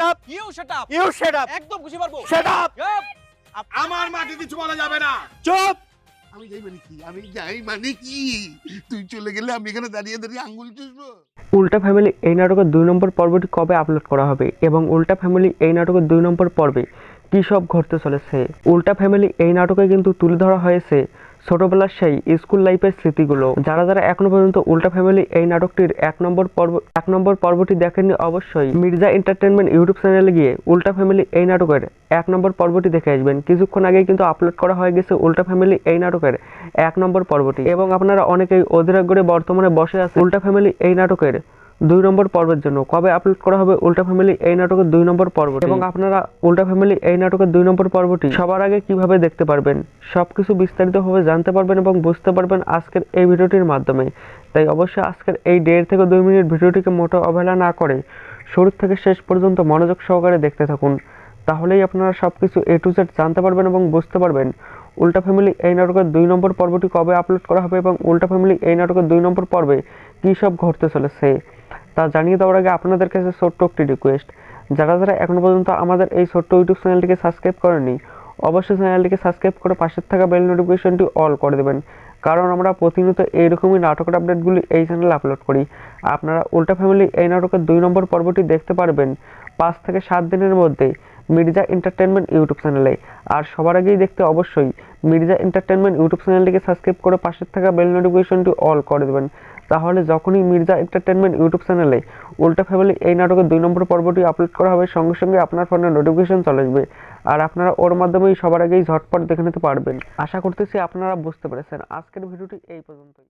Up, you shut up, you shut up, একদম খুশি পারবো। Shut up. আমার মাকে কিছু বলা যাবে না। চুপ। আমি যাই মানে কি, আমি যাই মানে কি? তুই চলে গেলে আমি এখানে দাঁড়িয়ে দাঁড়িয়ে আঙ্গুল চুষবো? উল্টা ফ্যামিলি এই নাটকের 2 নম্বর পর্বটি কবে আপলোড করা হবে এবং উল্টা ফ্যামিলি এই নাটকের 2 নম্বর পর্বে কী সব ঘটতে চলেছে। উল্টা ফ্যামিলি এই নাটকে কিন্তু তুলে ধরা হয়েছে ছোটবেলার সেই স্কুল লাইফের স্মৃতিগুলো। যারা যারা এখনো পর্যন্ত উল্টা ফ্যামিলি এই নাটকটির 1 নম্বর পর্বটি দেখেননি, অবশ্যই মির্জা এন্টারটেনমেন্ট ইউটিউব চ্যানেলে গিয়ে উল্টা ফ্যামিলি এই নাটকের 1 নম্বর পর্বটি দেখে আসবেন। কিছুক্ষণ আগেই কিন্তু আপলোড করা হয়ে গেছে উল্টা ফ্যামিলি এই নাটকের 1 নম্বর পর্বটি, এবং আপনারা অনেকেই অধীর আগ্রহে বর্তমানে বসে আছে উল্টা ফ্যামিলি এই নাটকের 2 নম্বর পর্বের জন্য কবে আপলোড করা হবে উল্টা ফ্যামিলি এই নাটকের 2 নম্বর পর্বটি, এবং আপনারা উল্টা ফ্যামিলি এই নাটকের 2 নম্বর পর্বটি সবার আগে কিভাবে দেখতে পারবেন, সবকিছু বিস্তারিতভাবে জানতে পারবেন এবং বুঝতে পারবেন আজকের এই ভিডিওটির মাধ্যমে। তাই অবশ্যই আজকের এই 1.5 থেকে 2 মিনিট ভিডিওটিকে মোটেও অবহেলা না করে শুরু থেকে শেষ পর্যন্ত মনোযোগ সহকারে দেখতে থাকুন। তাহলেই আপনারা সবকিছু A to Z জানতে পারবেন এবং বুঝতে পারবেন উল্টা ফ্যামিলি এই নাটকের 2 নম্বর পর্বটি কবে আপলোড করা হবে এবং উল্টা ফ্যামিলি এই নাটকের 2 নম্বর পর্বে কী সব ঘটতে চলেছে তা জানিয়ে দেওয়ার আগে আপনাদের কাছে ছোট্ট একটি রিকোয়েস্ট, যারা যারা এখনো পর্যন্ত আমাদের এই ছোট্ট ইউটিউব চ্যানেলটিকে সাবস্ক্রাইব করেননি, অবশ্যই চ্যানেলটিকে সাবস্ক্রাইব করে পাশের থাকা বেল নোটিফিকেশনটি অল করে দেবেন, কারণ আমরা প্রতিনিয়ত এইরকমই নাটকের আপডেটগুলি এই চ্যানেলে আপলোড করি। আপনারা উল্টা ফ্যামিলি এই নাটকের 2 নম্বর পর্বটি দেখতে পারবেন 5 থেকে 7 দিনের মধ্যে মির্জা এন্টারটেনমেন্ট ইউটিউব চ্যানেলে। আর সবার আগেই দেখতে অবশ্যই মির্জা এন্টারটেনমেন্ট ইউটিউব চ্যানেলটিকে সাবস্ক্রাইব করে পাশের থাকা বেল নোটিফিকেশনটি অল করে দেবেন। তাহলে যখনই মির্জা এন্টারটেনমেন্ট ইউটিউব চ্যানেলে উল্টা ফ্যামিলি এই নাটকের 2 নম্বর পর্বটি আপলোড করা হবে, সঙ্গে সঙ্গে আপনার ফোনে নোটিফিকেশন চলে আসবে আর আপনারা ওর মাধ্যমেই সবার আগেই ঝটপট দেখে নিতে পারবেন। আশা করতেছি আপনারা বুঝতে পেরেছেন। আজকের ভিডিওটি এই পর্যন্তই।